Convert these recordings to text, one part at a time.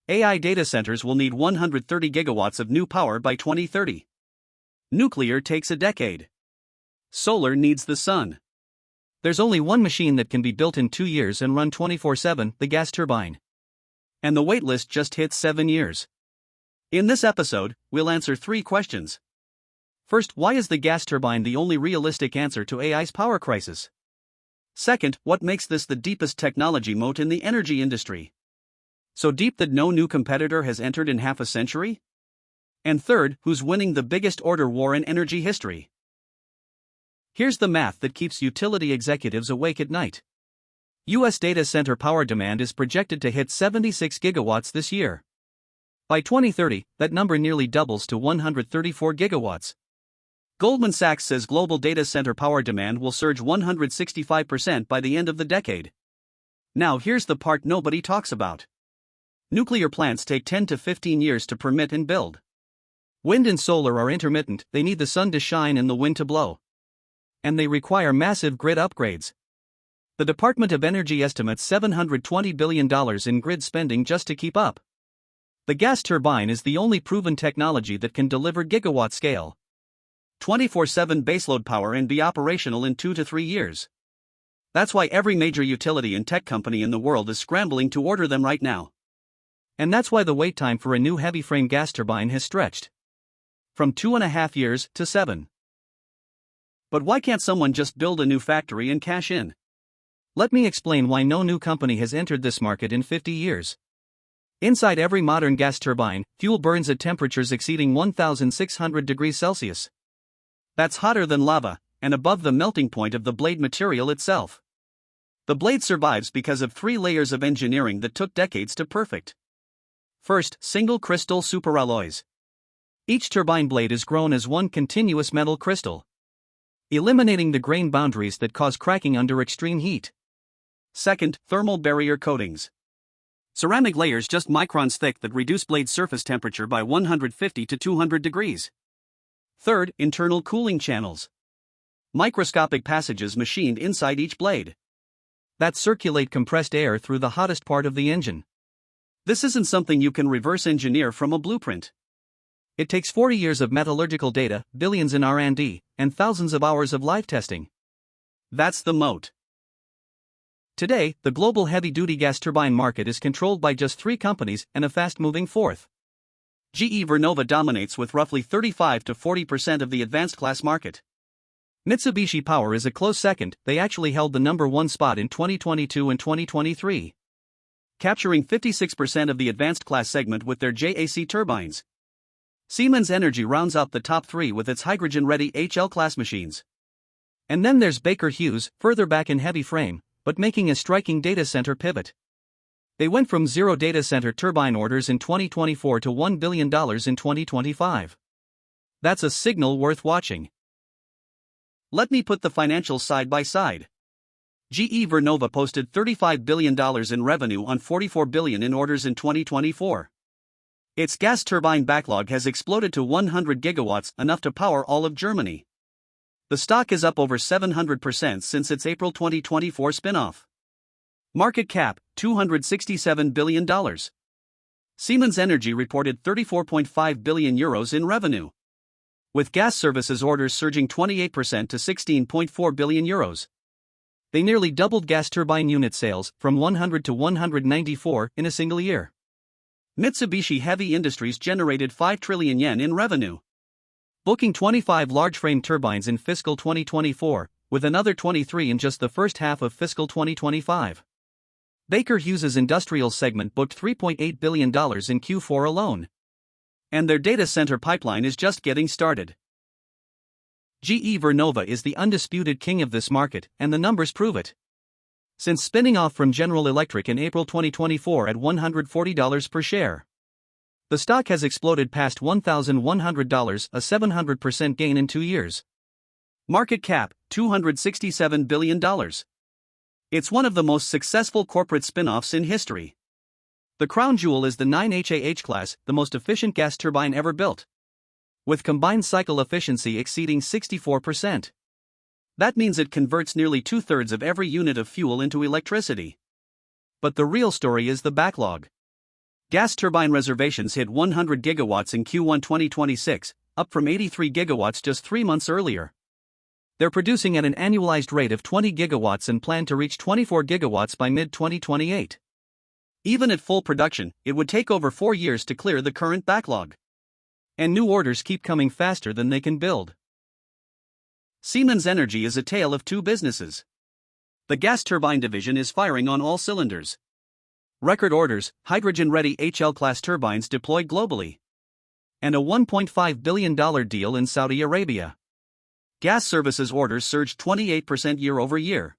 AI data centers will need 130 gigawatts of new power by 2030. Nuclear takes a decade. Solar needs the sun. There's only one machine that can be built in 2 years and run 24/7, the gas turbine. And the waitlist just hit 7 years. In this episode, we'll answer 3 questions. First, why is the gas turbine the only realistic answer to AI's power crisis? Second, what makes this the deepest technology moat in the energy industry? So deep that no new competitor has entered in half a century? And third, who's winning the biggest order war in energy history? Here's the math that keeps utility executives awake at night. US data center power demand is projected to hit 76 gigawatts this year. By 2030, that number nearly doubles to 134 gigawatts. Goldman Sachs says global data center power demand will surge 165% by the end of the decade. Now here's the part nobody talks about. Nuclear plants take 10 to 15 years to permit and build. Wind and solar are intermittent, they need the sun to shine and the wind to blow. And they require massive grid upgrades. The Department of Energy estimates $720 billion in grid spending just to keep up. The gas turbine is the only proven technology that can deliver gigawatt scale 24/7 baseload power and be operational in 2 to 3 years. That's why every major utility and tech company in the world is scrambling to order them right now. And that's why the wait time for a new heavy frame gas turbine has stretched from 2.5 years to 7. But why can't someone just build a new factory and cash in? Let me explain why no new company has entered this market in 50 years. Inside every modern gas turbine, fuel burns at temperatures exceeding 1,600 degrees Celsius. That's hotter than lava, and above the melting point of the blade material itself. The blade survives because of 3 layers of engineering that took decades to perfect. First, single crystal superalloys. Each turbine blade is grown as one continuous metal crystal, eliminating the grain boundaries that cause cracking under extreme heat. Second, thermal barrier coatings. Ceramic layers just microns thick that reduce blade surface temperature by 150 to 200 degrees. Third, internal cooling channels. Microscopic passages machined inside each blade that circulate compressed air through the hottest part of the engine. This isn't something you can reverse engineer from a blueprint. It takes 40 years of metallurgical data, billions in R&D, and thousands of hours of live testing. That's the moat. Today, the global heavy-duty gas turbine market is controlled by just 3 companies and a fast-moving fourth. GE Vernova dominates with roughly 35 to 40% of the advanced class market. Mitsubishi Power is a close second, they actually held the number 1 spot in 2022 and 2023, capturing 56% of the advanced class segment with their JAC turbines. Siemens Energy rounds out the top 3 with its hydrogen-ready HL class machines. And then there's Baker Hughes, further back in heavy frame, but making a striking data center pivot. They went from 0 data center turbine orders in 2024 to $1 billion in 2025. That's a signal worth watching. Let me put the financials side by side. GE Vernova posted $35 billion in revenue on $44 billion in orders in 2024. Its gas turbine backlog has exploded to 100 gigawatts, enough to power all of Germany. The stock is up over 700% since its April 2024 spin-off. Market cap, $267 billion. Siemens Energy reported €34.5 billion in revenue, with gas services orders surging 28% to €16.4 billion. They nearly doubled gas turbine unit sales, from 100 to 194 in a single year. Mitsubishi Heavy Industries generated 5 trillion yen in revenue, booking 25 large frame turbines in fiscal 2024, with another 23 in just the first half of fiscal 2025. Baker Hughes's industrial segment booked $3.8 billion in Q4 alone. And their data center pipeline is just getting started. GE Vernova is the undisputed king of this market, and the numbers prove it. Since spinning off from General Electric in April 2024 at $140 per share, the stock has exploded past $1,100, a 700% gain in 2 years. Market cap, $267 billion. It's one of the most successful corporate spin-offs in history. The crown jewel is the 9HAH class, the most efficient gas turbine ever built, with combined cycle efficiency exceeding 64%. That means it converts nearly 2/3 of every unit of fuel into electricity. But the real story is the backlog. Gas turbine reservations hit 100 gigawatts in Q1 2026, up from 83 gigawatts just 3 months earlier. They're producing at an annualized rate of 20 gigawatts and plan to reach 24 gigawatts by mid-2028. Even at full production, it would take over 4 years to clear the current backlog. And new orders keep coming faster than they can build. Siemens Energy is a tale of two businesses. The gas turbine division is firing on all cylinders. Record orders, hydrogen-ready HL-class turbines deployed globally. And a $1.5 billion deal in Saudi Arabia. Gas services orders surged 28% year-over-year.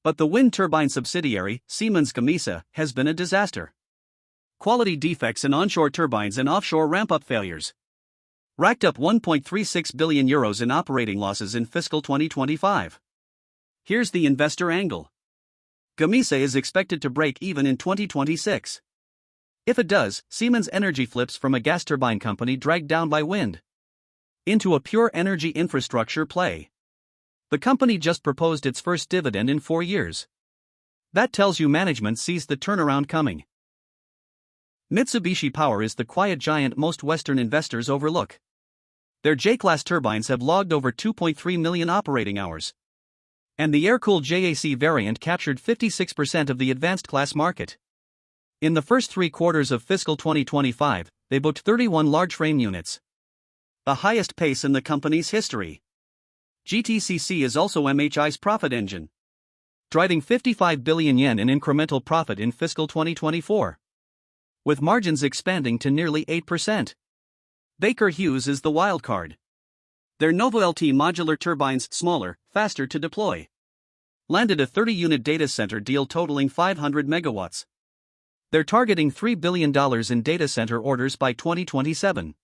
But the wind turbine subsidiary, Siemens Gamesa, has been a disaster. Quality defects in onshore turbines and offshore ramp-up failures racked up €1.36 billion in operating losses in fiscal 2025. Here's the investor angle. Gamesa is expected to break even in 2026. If it does, Siemens Energy flips from a gas turbine company dragged down by wind into a pure energy infrastructure play. The company just proposed its first dividend in 4 years. That tells you management sees the turnaround coming. Mitsubishi Power is the quiet giant most Western investors overlook. Their J-class turbines have logged over 2.3 million operating hours. And the air-cooled JAC variant captured 56% of the advanced class market. In the first 3 quarters of fiscal 2025, they booked 31 large frame units, the highest pace in the company's history. GTCC is also MHI's profit engine, driving 55 billion yen in incremental profit in fiscal 2024, with margins expanding to nearly 8%. Baker Hughes is the wildcard. Their NovaLT modular turbines, smaller, faster to deploy, landed a 30-unit data center deal totaling 500 megawatts. They're targeting $3 billion in data center orders by 2027.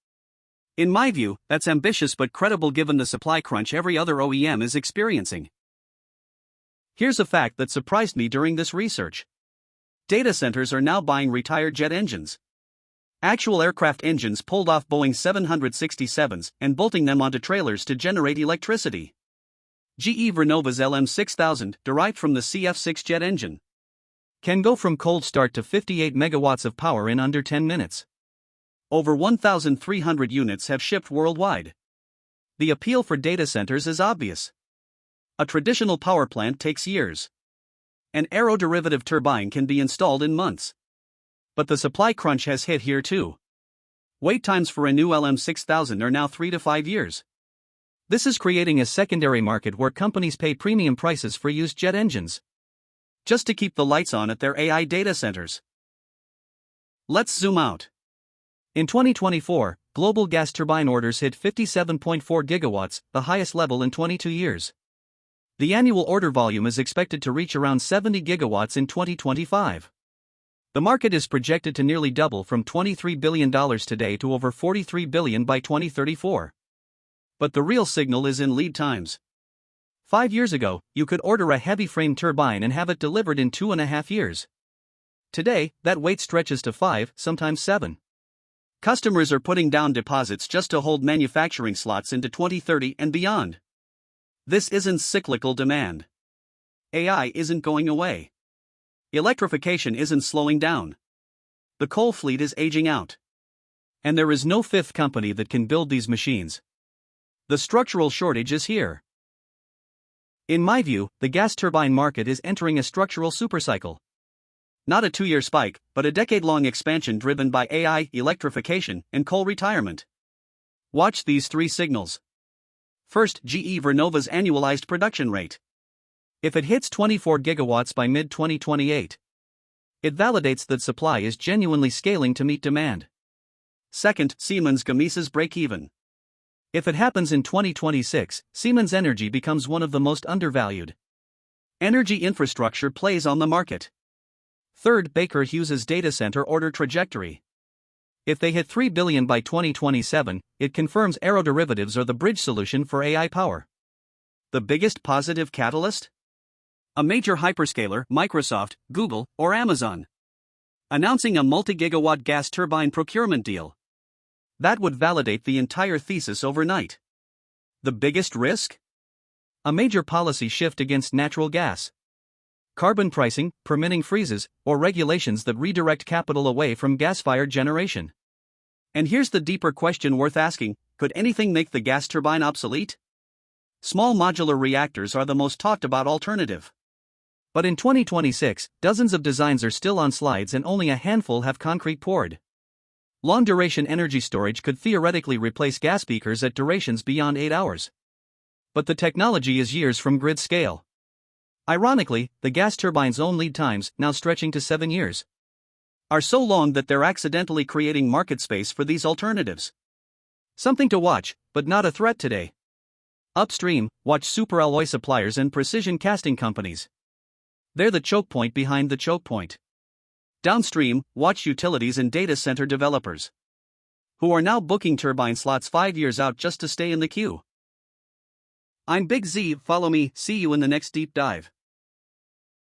In my view, that's ambitious but credible given the supply crunch every other OEM is experiencing. Here's a fact that surprised me during this research. Data centers are now buying retired jet engines. Actual aircraft engines pulled off Boeing 767s and bolting them onto trailers to generate electricity. GE Vernova's LM6000, derived from the CF6 jet engine, can go from cold start to 58 megawatts of power in under 10 minutes. Over 1,300 units have shipped worldwide. The appeal for data centers is obvious. A traditional power plant takes years. An aeroderivative turbine can be installed in months. But the supply crunch has hit here too. Wait times for a new LM6000 are now 3 to 5 years. This is creating a secondary market where companies pay premium prices for used jet engines, just to keep the lights on at their AI data centers. Let's zoom out. In 2024, global gas turbine orders hit 57.4 gigawatts, the highest level in 22 years. The annual order volume is expected to reach around 70 gigawatts in 2025. The market is projected to nearly double from $23 billion today to over $43 billion by 2034. But the real signal is in lead times. 5 years ago, you could order a heavy frame turbine and have it delivered in 2.5 years. Today, that wait stretches to 5, sometimes 7. Customers are putting down deposits just to hold manufacturing slots into 2030 and beyond. This isn't cyclical demand. AI isn't going away. Electrification isn't slowing down. The coal fleet is aging out. And there is no fifth company that can build these machines. The structural shortage is here. In my view, the gas turbine market is entering a structural supercycle. Not a 2-year spike, but a decade-long expansion driven by AI, electrification, and coal retirement. Watch these 3 signals. First, GE Vernova's annualized production rate. If it hits 24 gigawatts by mid-2028, it validates that supply is genuinely scaling to meet demand. Second, Siemens Gamesa's break-even. If it happens in 2026, Siemens Energy becomes one of the most undervalued energy infrastructure plays on the market. Third, Baker Hughes's data center order trajectory. If they hit $3 billion by 2027, it confirms aeroderivatives are the bridge solution for AI power. The biggest positive catalyst? A major hyperscaler, Microsoft, Google, or Amazon, announcing a multi-gigawatt gas turbine procurement deal. That would validate the entire thesis overnight. The biggest risk? A major policy shift against natural gas. carbon pricing, permitting freezes, or regulations that redirect capital away from gas-fired generation. And here's the deeper question worth asking: could anything make the gas turbine obsolete? Small modular reactors are the most talked about alternative. But in 2026, dozens of designs are still on slides and only a handful have concrete poured. Long-duration energy storage could theoretically replace gas peakers at durations beyond 8 hours. But the technology is years from grid scale. Ironically, the gas turbine's own lead times, now stretching to 7 years, are so long that they're accidentally creating market space for these alternatives. Something to watch, but not a threat today. Upstream, watch superalloy suppliers and precision casting companies. They're the choke point behind the choke point. Downstream, watch utilities and data center developers, who are now booking turbine slots 5 years out just to stay in the queue. I'm Big Z, follow me, see you in the next deep dive.